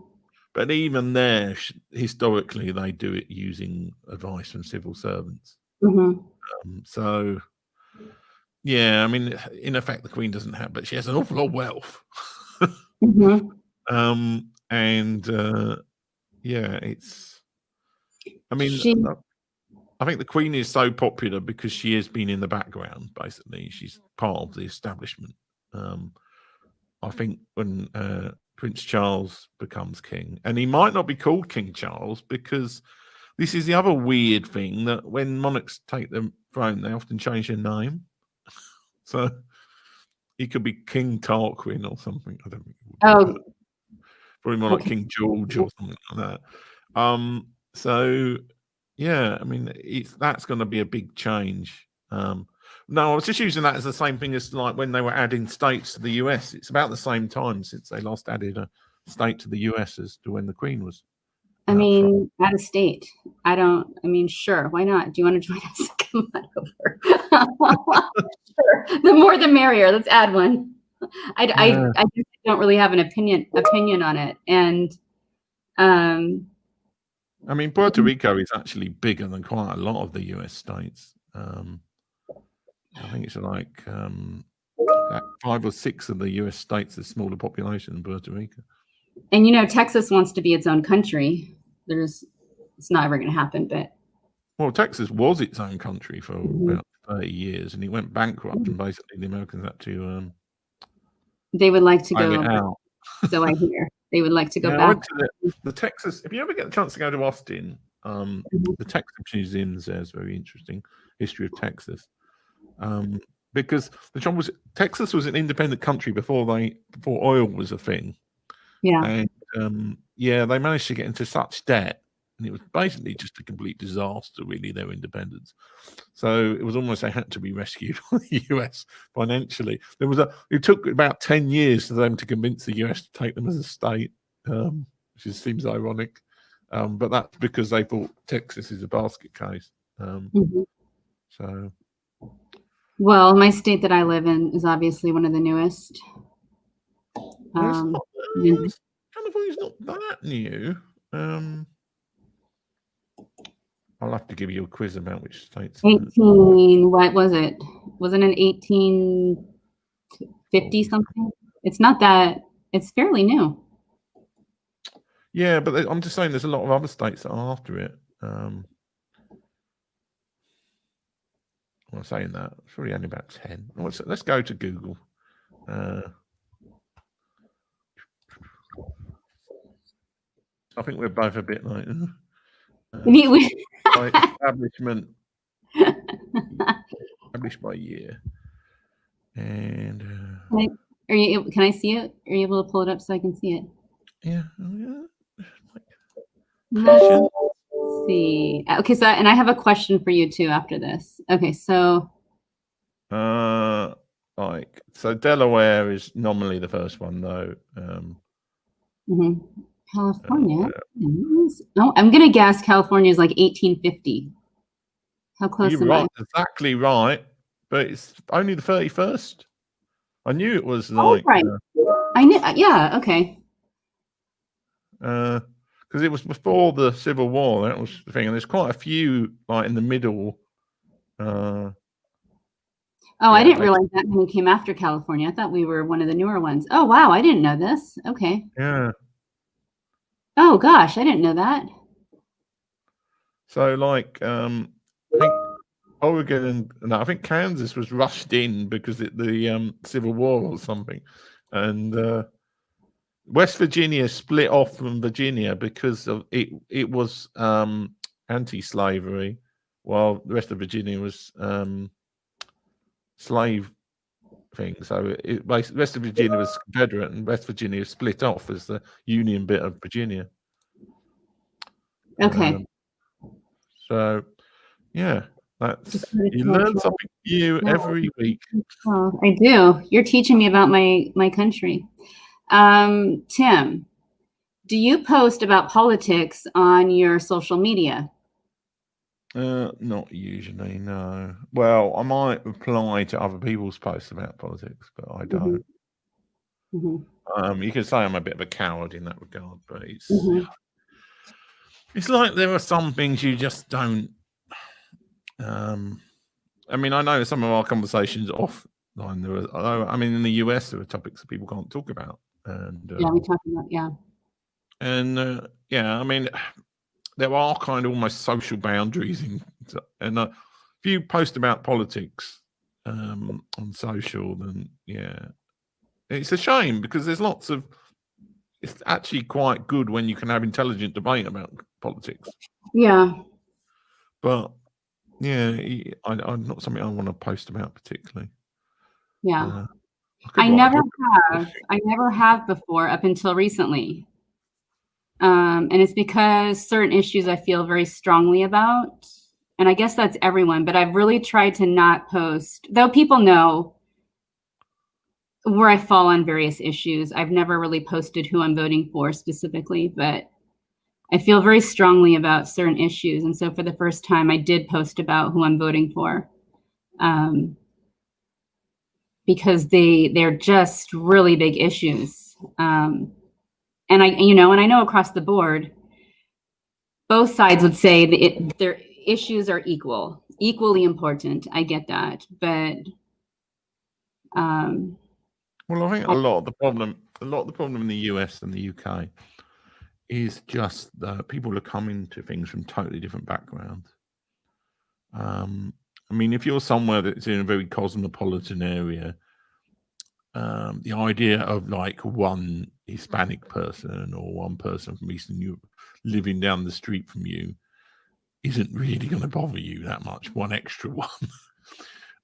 But even there, historically, they do it using advice from civil servants. Mm-hmm. So, yeah, I mean, in effect, the Queen doesn't have, but she has an awful lot of wealth. Mm-hmm. Yeah, it's. I mean, I think the Queen is so popular because she has been in the background. Basically, she's part of the establishment. I think when Prince Charles becomes king, and he might not be called King Charles because this is the other weird thing that when monarchs take the throne, they often change their name. So he could be King Tarquin or something. I don't think. Probably more like King George or something like that. So yeah, I mean, that's going to be a big change. No, I was just using that as the same thing as like when they were adding states to the US. It's about the same time since they last added a state to the US as to when the Queen was. I mean, out of state. I mean, sure, why not? Do you want to join us? Come on over. Sure. The more the merrier. Let's add one. I just don't really have an opinion on it. And I mean, Puerto Rico is actually bigger than quite a lot of the US states. I think it's like 5 or 6 of the US states have smaller population than Puerto Rico. And you know, Texas wants to be its own country. It's not ever going to happen, but. Well, Texas was its own country for about 30 years, and it went bankrupt, and basically the Americans had to. They would like to go out. So I hear they would like to go back. I went to the Texas. If you ever get the chance to go to Austin, the Texas Museum there is very interesting. History of Texas. Because the trouble was, Texas was an independent country before oil was a thing. Yeah. And they managed to get into such debt, and it was basically just a complete disaster, really, their independence. So it was almost they had to be rescued by the US financially. It took about 10 years for them to convince the US to take them as a state, which just seems ironic. But that's because they thought Texas is a basket case. So. Well, my state that I live in is obviously one of the newest. California's not that new. I'll have to give you a quiz about which states. 18. What was it? Wasn't it 1850 something? It's not that. It's fairly new. Yeah, but I'm just saying there's a lot of other states that are after it. I'm saying that it's really only about 10. Let's go to Google. I think we're both a bit like establishment, established by year. And can I see it? Are you able to pull it up so I can see it? Yeah. Let's see. Okay, so and I have a question for you too after this. Okay, so. So Delaware is normally the first one, though. California. I'm gonna guess California is like 1850. How close am I? Exactly right, but it's only the 31st. I knew it was like. Right. I knew. Yeah. Okay. Because it was before the Civil War. That was the thing, and there's quite a few like in the middle. I didn't realize that many came after California. I thought we were one of the newer ones. Oh, wow. I didn't know this. Okay. Yeah. Oh, gosh. I didn't know that. So, like, I think Oregon and I think Kansas was rushed in because of the Civil War or something. And West Virginia split off from Virginia because of it was anti-slavery, while the rest of Virginia was slave thing. So West of Virginia was Confederate, and West Virginia split off as the Union bit of Virginia. Okay. So, yeah, you learn something new every week. Oh, I do. You're teaching me about my country. Tim, Do you post about politics on your social media? Not usually, no. Well, I might reply to other people's posts about politics, but I don't. Mm-hmm. You could say I'm a bit of a coward in that regard, but Mm-hmm. it's like there are some things you just don't. I mean, I know some of our conversations offline. I mean, in the US, there are topics that people can't talk about, and Yeah, we talked about yeah, I mean, there are kind of almost social boundaries and if you post about politics on social, then yeah, it's a shame because there's lots of. It's actually quite good when you can have intelligent debate about politics. Yeah. But yeah, I'm not something I want to post about particularly. Yeah. I never have before up until recently. And it's because certain issues I feel very strongly about. And I guess that's everyone, but I've really tried to not post, though people know where I fall on various issues. I've never really posted who I'm voting for specifically, but I feel very strongly about certain issues. And so for the first time, I did post about who I'm voting for. Because they're just really big issues. And I know across the board, both sides would say that their issues are equally important. I get that, but well, I think a lot of the problem in the US and the UK is just that people are coming to things from totally different backgrounds. I mean, if you're somewhere that's in a very cosmopolitan area, the idea of like one Hispanic person or one person from Eastern Europe living down the street from you isn't really going to bother you that much, one extra one.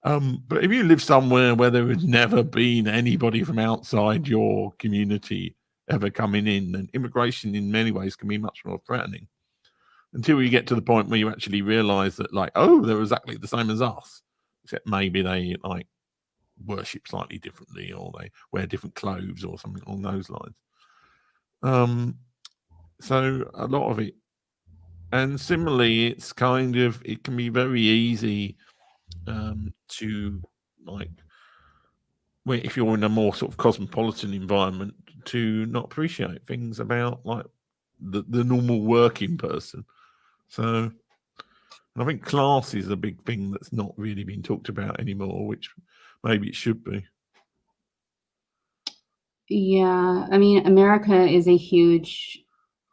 But if you live somewhere where there has never been anybody from outside your community ever coming in, then immigration in many ways can be much more threatening until you get to the point where you actually realize that, like, oh, they're exactly the same as us, except maybe they like worship slightly differently or they wear different clothes or something along those lines. So a lot of it, and similarly, it can be very easy to like, where if you're in a more sort of cosmopolitan environment, to not appreciate things about like the normal working person. So I think class is a big thing that's not really being talked about anymore, which maybe it should be. yeah, I mean, America is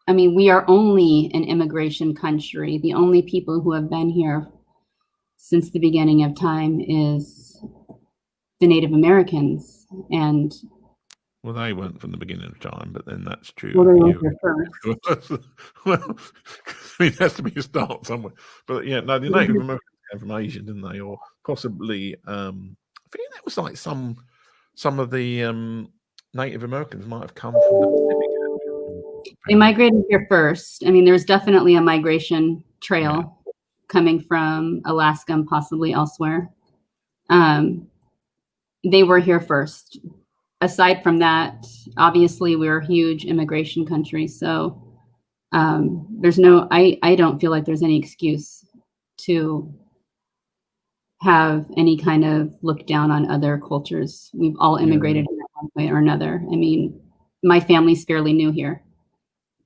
we are only an immigration country. The only people who have been here since the beginning of time is the Native Americans. And well, they weren't from the beginning of time, but then that's true. Well, they were here first. Well, I mean, there has to be a start somewhere. But yeah, no, the Native Americans came from Asia, didn't they? Or possibly, I think that was like some of the Native Americans might have come from the Pacific. They migrated here first. I mean, there's definitely a migration trail coming from Alaska and possibly elsewhere. They were here first. Aside from that, obviously, we're a huge immigration country. So I don't feel like there's any excuse to have any kind of look down on other cultures. We've all immigrated in one way or another. I mean, my family's fairly new here.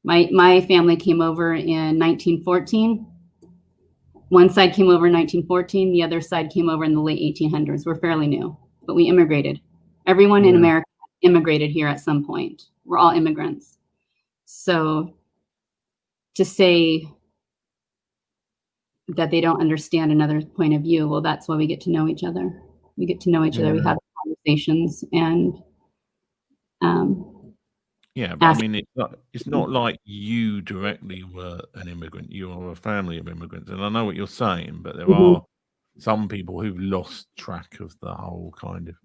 My family came over in 1914. One side came over in 1914. The other side came over in the late 1800s. We're fairly new, but we immigrated. Everyone in America immigrated here at some point. We're all immigrants. So to say that they don't understand another point of view, well, that's why we get to know each other. We get to know each other. We have conversations and yeah, but I mean, it's not like you directly were an immigrant. You are a family of immigrants, and I know what you're saying, but there are some people who've lost track of the whole kind of.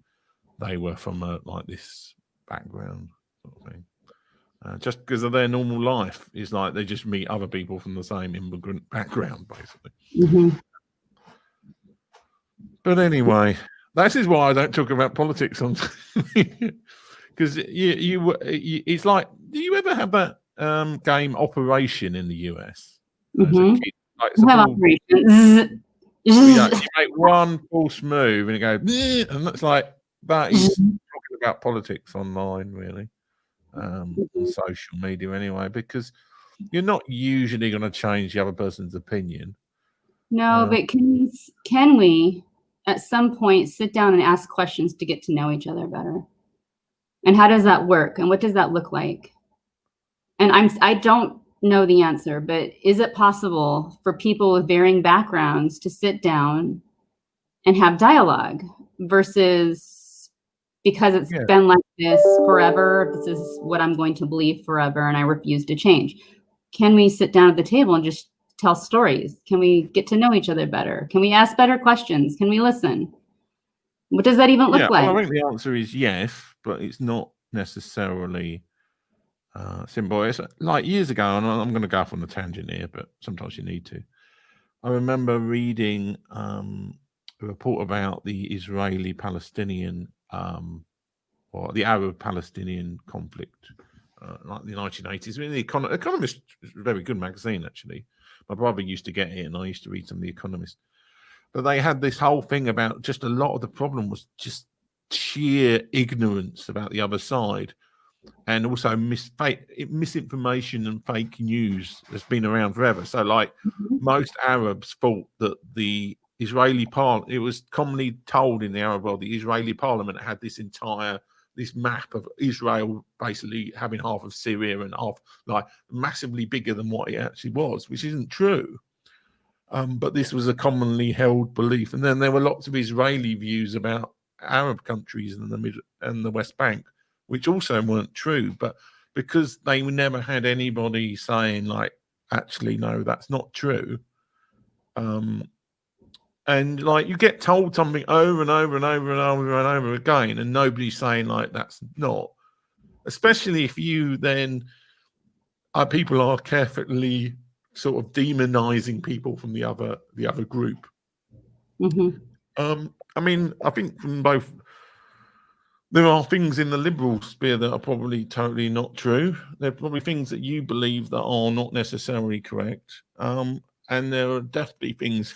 They were from like this background sort of thing. Just because of their normal life is like they just meet other people from the same immigrant background, basically. But anyway, this is why I don't talk about politics on because it's like, do you ever have that game Operation in the US as a Mm-hmm. kid? Like, it's a Have ball. operations. You make one false move and it goes, "Bleh," and that's like that is talking about politics online, really, on social media anyway, because you're not usually going to change the other person's opinion. No, but can we at some point sit down and ask questions to get to know each other better? And how does that work? And what does that look like? And I don't know the answer, but is it possible for people with varying backgrounds to sit down and have dialogue versus because it's been like this forever, this is what I'm going to believe forever and I refuse to change? Can we sit down at the table and just tell stories? Can we get to know each other better? Can we ask better questions? Can we listen? What does that even look like? Well, I think the answer is yes, but it's not necessarily simple. It's like years ago, and I'm going to go off on the tangent here, but sometimes you need to. I remember reading a report about the Israeli-Palestinian or the Arab-Palestinian conflict, like the 1980s. I mean, the Economist is a very good magazine, actually. My brother used to get it, and I used to read some of the Economist. But they had this whole thing about just a lot of the problem was just sheer ignorance about the other side, and also misinformation and fake news that's been around forever. So, like, most Arabs thought that the Israeli parliament, it was commonly told in the Arab world, the Israeli parliament had this map of Israel basically having half of Syria and half, like, massively bigger than what it actually was, which isn't true. But this was a commonly held belief. And then there were lots of Israeli views about Arab countries and the West Bank, which also weren't true. But because they never had anybody saying, like, actually, no, that's not true. And, like, you get told something over and over and over and over and over again, and nobody's saying, like, that's not. Especially if you then people are carefully sort of demonizing people from the other group. I mean, I think from both, there are things in the liberal sphere that are probably totally not true. There are probably things that you believe that are not necessarily correct. And there are definitely things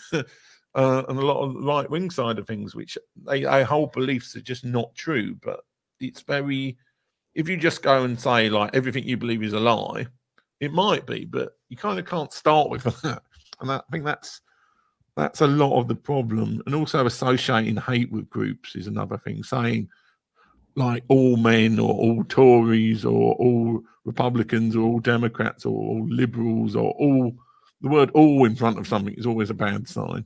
and a lot of the right-wing side of things which they hold beliefs are just not true. But it's very, if you just go and say, like, everything you believe is a lie, it might be, but you kind of can't start with that. And I think that's a lot of the problem. And also associating hate with groups is another thing. Saying, like, all men or all Tories or all Republicans or all Democrats or all liberals or all, the word all in front of something is always a bad sign,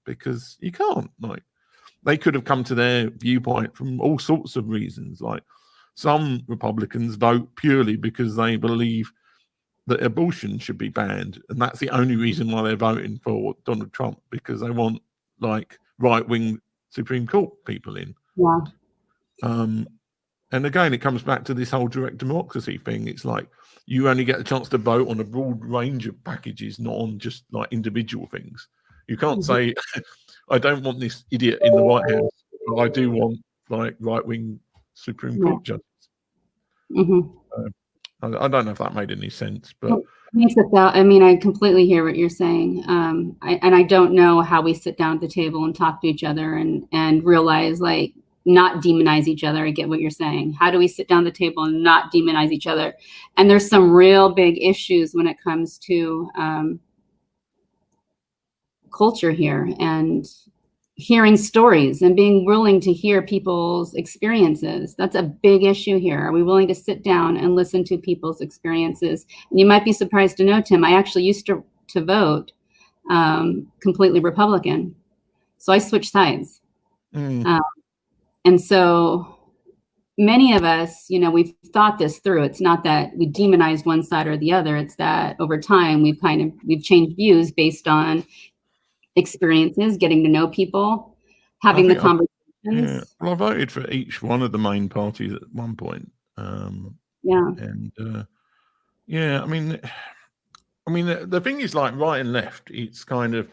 because you can't, like, they could have come to their viewpoint from all sorts of reasons. Like, some Republicans vote purely because they believe that abortion should be banned, and that's the only reason why they're voting for Donald Trump, because they want, like, right-wing Supreme Court people in. Yeah. And again, it comes back to this whole direct democracy thing. It's like you only get a chance to vote on a broad range of packages, not on just, like, individual things. You can't say, I don't want this idiot in the White House, but I do want, like, right-wing Supreme Court judges. I don't know if that made any sense, but I mean, I completely hear what you're saying. I don't know how we sit down at the table and talk to each other and realize, like, not demonize each other. I get what you're saying. How do we sit down at the table and not demonize each other? And there's some real big issues when it comes to culture here and hearing stories and being willing to hear people's experiences. That's a big issue here. Are we willing to sit down and listen to people's experiences? And you might be surprised to know, Tim, I actually used to vote completely Republican. So I switched sides. And so many of us, you know, we've thought this through. It's not that we demonize one side or the other. It's that over time we've changed views based on experiences, getting to know people, having the conversations. Well, I voted for each one of the main parties at one point. I mean, the thing is, like, right and left, it's kind of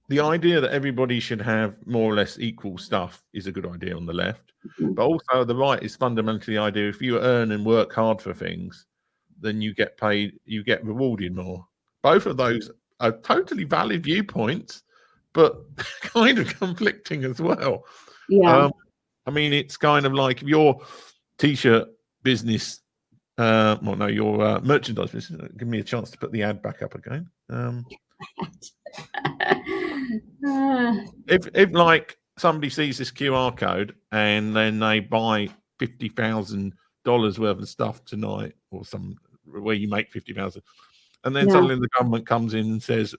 the idea that everybody should have more or less equal stuff is a good idea on the left. But also the right is fundamentally the idea, if you earn and work hard for things, then you get paid, you get rewarded more. Both of those are totally valid viewpoints, but kind of conflicting as well. Yeah. I mean, it's kind of like if your t-shirt business, your merchandise business. Give me a chance to put the ad back up again. If like somebody sees this QR code and then they buy $50,000 worth of stuff tonight, or some where you make 50,000, and then suddenly the government comes in and says,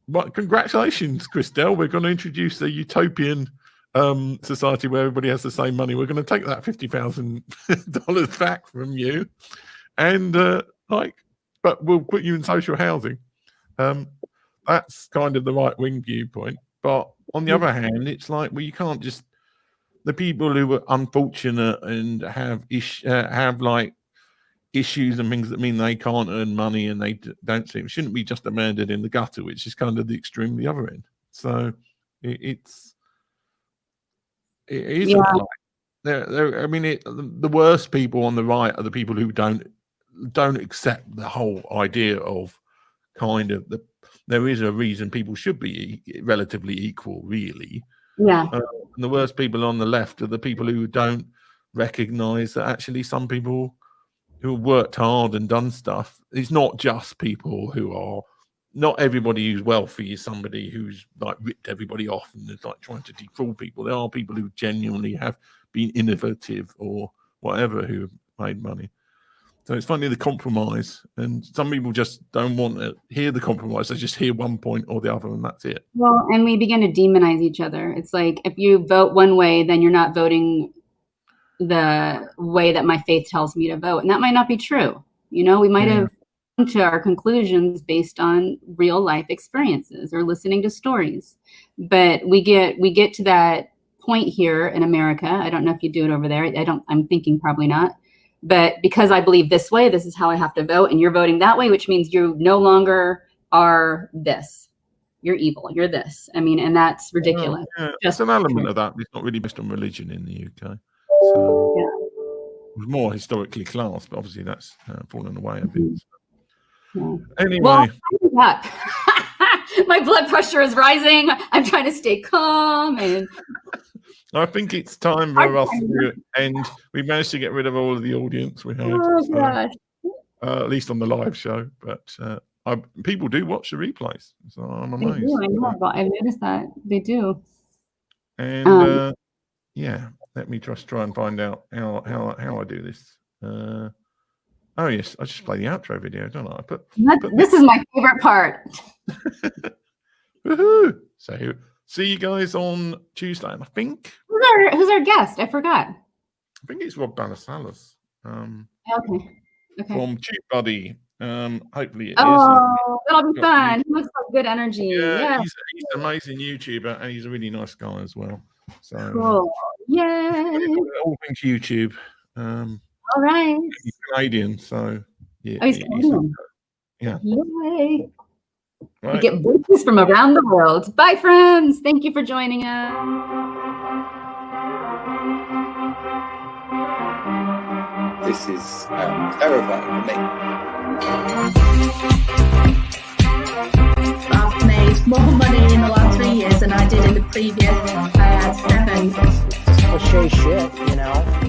"Well, congratulations, Christelle, we're going to introduce a utopian society where everybody has the same money. We're going to take that $50,000 back from you, and but we'll put you in social housing." That's kind of the right-wing viewpoint. But on the other hand, it's like, well, you can't just, the people who are unfortunate and have like issues and things that mean they can't earn money and they don't see it, shouldn't be just abandoned in the gutter, which is kind of the extreme the other end. So it is like, I mean, the worst people on the right are the people who don't accept the whole idea of kind of there is a reason people should be relatively equal, really. Yeah. And the worst people on the left are the people who don't recognize that actually some people who have worked hard and done stuff, it's not just people who are, not everybody who's wealthy is somebody who's like ripped everybody off and is like trying to defraud people. There are people who genuinely have been innovative or whatever who have made money. So it's funny, the compromise, and some people just don't want to hear the compromise. They just hear one point or the other, and that's it. Well, and we begin to demonize each other. It's like, if you vote one way, then you're not voting the way that my faith tells me to vote. And that might not be true. You know, we might have come to our conclusions based on real life experiences or listening to stories. But we get to that point here in America. I don't know if you do it over there. I'm thinking probably not. But because I believe this way, this is how I have to vote, and you're voting that way, which means you no longer are this. You're evil. You're this. I mean, and that's ridiculous. Just an element of that. It's not really based on religion in the UK. So it was more historically class, but obviously that's fallen away a bit. So. Anyway. Well, my blood pressure is rising. I'm trying to stay calm, and I think it's time for us to end. We managed to get rid of all of the audience we had. Gosh. At least on the live show, but people do watch the replays, so I'm amazed. They do, I know, but I've noticed that they do. And let me just try and find out how I do this. Oh yes, I just play the outro video, don't I? This is my favorite part. Woohoo! So see you guys on Tuesday, and I think who's our guest? I forgot. I think it's Rob Balasalas. Okay. From TubeBuddy. Hopefully it is. Oh, that'll be fun. He looks like good energy. Yeah. He's an amazing YouTuber, and he's a really nice guy as well. So cool. Yay! All things YouTube. All right. He's Canadian, so yeah. He's Canadian. Yeah. Yay! Right. We get voices from around the world. Bye, friends. Thank you for joining us. This is terrifying for me. I've made more money in the last 3 years than I did in the previous 7. Just cliche shit, you know.